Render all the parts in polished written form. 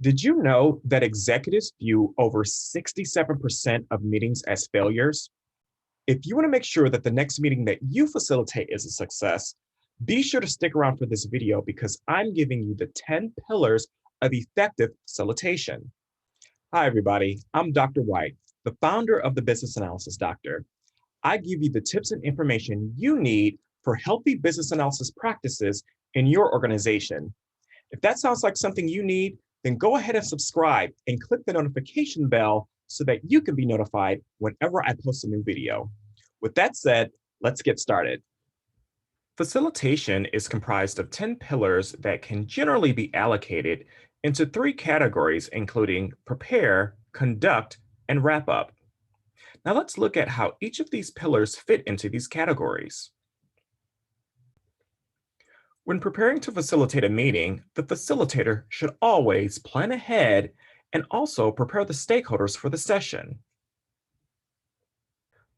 Did you know that executives view over 67% of meetings as failures? If you want to make sure that the next meeting that you facilitate is a success, be sure to stick around for this video because I'm giving you the 10 pillars of effective facilitation. Hi, everybody. I'm Dr. White, the founder of the Business Analysis Doctor. I give you the tips and information you need for healthy business analysis practices in your organization. If that sounds like something you need, then go ahead and subscribe and click the notification bell so that you can be notified whenever I post a new video. With that said, let's get started. Facilitation is comprised of 10 pillars that can generally be allocated into 3 categories, including prepare, conduct, and wrap up. Now let's look at how each of these pillars fit into these categories. When preparing to facilitate a meeting, the facilitator should always plan ahead and also prepare the stakeholders for the session.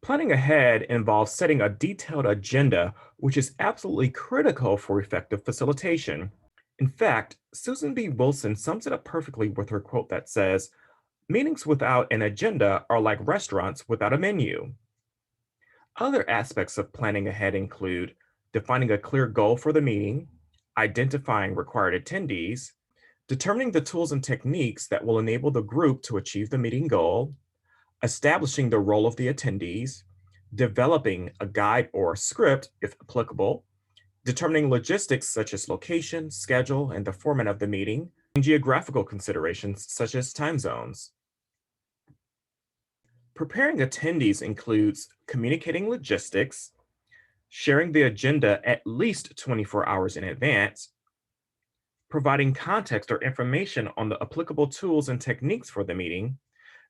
Planning ahead involves setting a detailed agenda, which is absolutely critical for effective facilitation. In fact, Susan B. Wilson sums it up perfectly with her quote that says, "Meetings without an agenda are like restaurants without a menu." Other aspects of planning ahead include defining a clear goal for the meeting, identifying required attendees, determining the tools and techniques that will enable the group to achieve the meeting goal, establishing the role of the attendees, developing a guide or script if applicable, determining logistics such as location, schedule, and the format of the meeting, and geographical considerations such as time zones. Preparing attendees includes communicating logistics, sharing the agenda at least 24 hours in advance, providing context or information on the applicable tools and techniques for the meeting,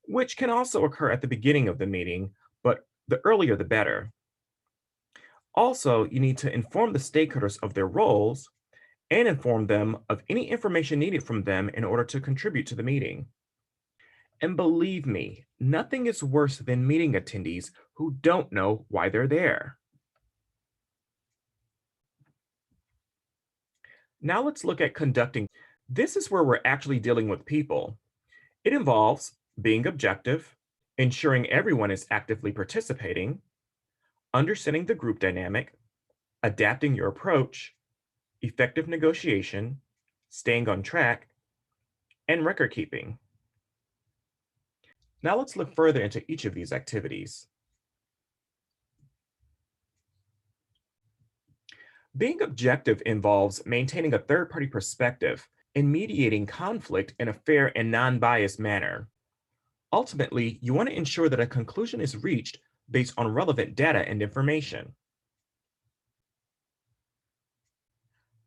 which can also occur at the beginning of the meeting, but the earlier the better. Also, you need to inform the stakeholders of their roles and inform them of any information needed from them in order to contribute to the meeting. And believe me, nothing is worse than meeting attendees who don't know why they're there. Now let's look at conducting. This is where we're actually dealing with people. It involves being objective, ensuring everyone is actively participating, understanding the group dynamic, adapting your approach, effective negotiation, staying on track, and record keeping. Now let's look further into each of these activities. Being objective involves maintaining a third-party perspective and mediating conflict in a fair and non-biased manner. Ultimately, you want to ensure that a conclusion is reached based on relevant data and information.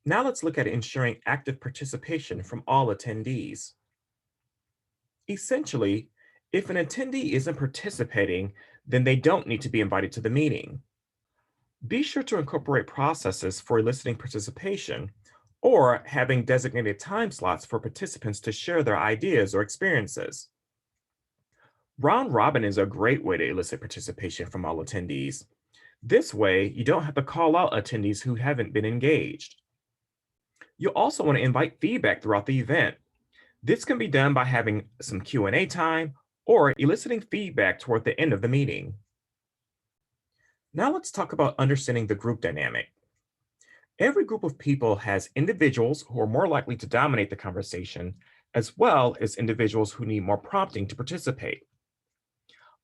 Now let's look at ensuring active participation from all attendees. Essentially, if an attendee isn't participating, then they don't need to be invited to the meeting. Be sure to incorporate processes for eliciting participation or having designated time slots for participants to share their ideas or experiences. Round robin is a great way to elicit participation from all attendees. This way, you don't have to call out attendees who haven't been engaged. You'll also want to invite feedback throughout the event. This can be done by having some Q&A time or eliciting feedback toward the end of the meeting. Now let's talk about understanding the group dynamic. Every group of people has individuals who are more likely to dominate the conversation, as well as individuals who need more prompting to participate.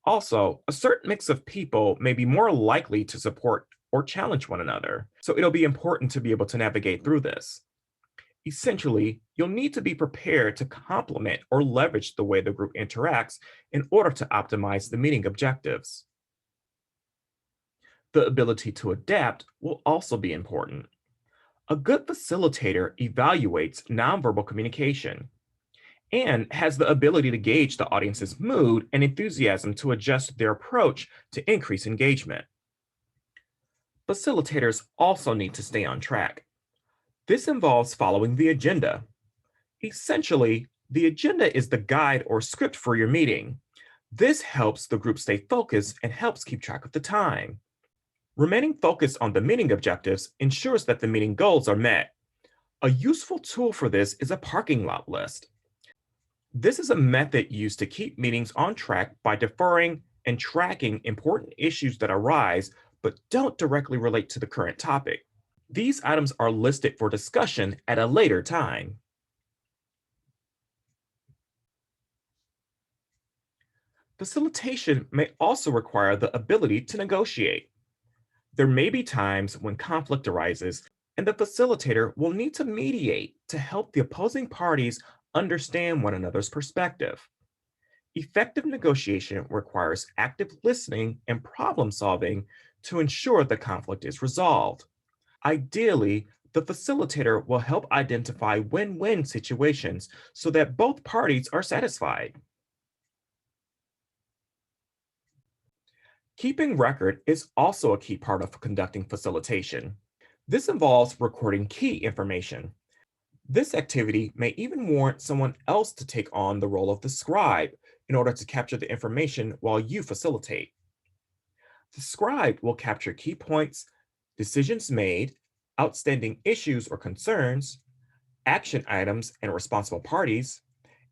Also, a certain mix of people may be more likely to support or challenge one another, so it'll be important to be able to navigate through this. Essentially, you'll need to be prepared to complement or leverage the way the group interacts in order to optimize the meeting objectives. The ability to adapt will also be important. A good facilitator evaluates nonverbal communication and has the ability to gauge the audience's mood and enthusiasm to adjust their approach to increase engagement. Facilitators also need to stay on track. This involves following the agenda. Essentially, the agenda is the guide or script for your meeting. This helps the group stay focused and helps keep track of the time. Remaining focused on the meeting objectives ensures that the meeting goals are met. A useful tool for this is a parking lot list. This is a method used to keep meetings on track by deferring and tracking important issues that arise but don't directly relate to the current topic. These items are listed for discussion at a later time. Facilitation may also require the ability to negotiate. There may be times when conflict arises, and the facilitator will need to mediate to help the opposing parties understand one another's perspective. Effective negotiation requires active listening and problem solving to ensure the conflict is resolved. Ideally, the facilitator will help identify win win situations so that both parties are satisfied. Keeping record is also a key part of conducting facilitation. This involves recording key information. This activity may even warrant someone else to take on the role of the scribe in order to capture the information while you facilitate. The scribe will capture key points, decisions made, outstanding issues or concerns, action items and responsible parties,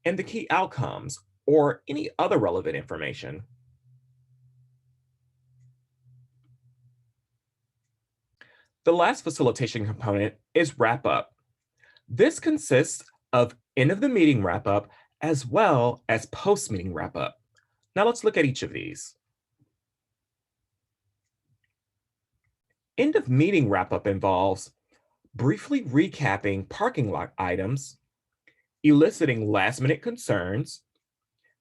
and the key outcomes or any other relevant information. The last facilitation component is wrap up. This consists of end of the meeting wrap up as well as post meeting wrap up. Now let's look at each of these. End of meeting wrap up involves briefly recapping parking lot items, eliciting last minute concerns,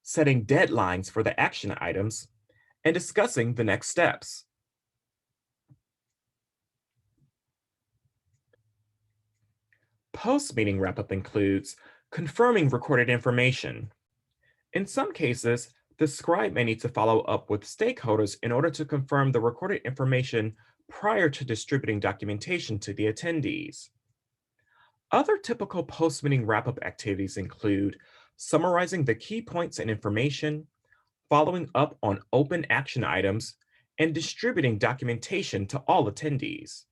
setting deadlines for the action items, and discussing the next steps. Post meeting wrap up includes confirming recorded information. In some cases, the scribe may need to follow up with stakeholders in order to confirm the recorded information prior to distributing documentation to the attendees. Other typical post meeting wrap up activities include summarizing the key points and information, following up on open action items, and distributing documentation to all attendees.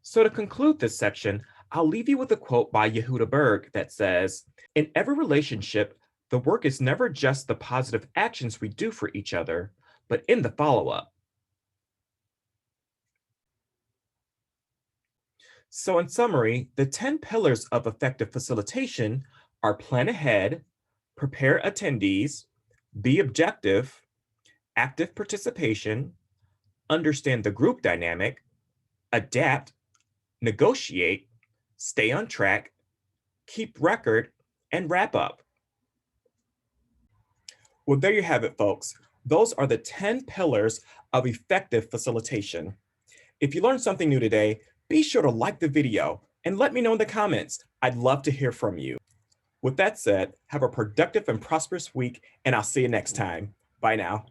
So, to conclude this section, I'll leave you with a quote by Yehuda Berg that says, "In every relationship, the work is never just the positive actions we do for each other, but in the follow up." So, in summary, the 10 pillars of effective facilitation are plan ahead, prepare attendees, be objective, active participation, understand the group dynamic, adapt, negotiate, stay on track, keep record, and wrap up. Well, there you have it, folks. Those are the 10 pillars of effective facilitation. If you learned something new today, be sure to like the video and let me know in the comments. I'd love to hear from you. With that said, have a productive and prosperous week, and I'll see you next time. Bye now.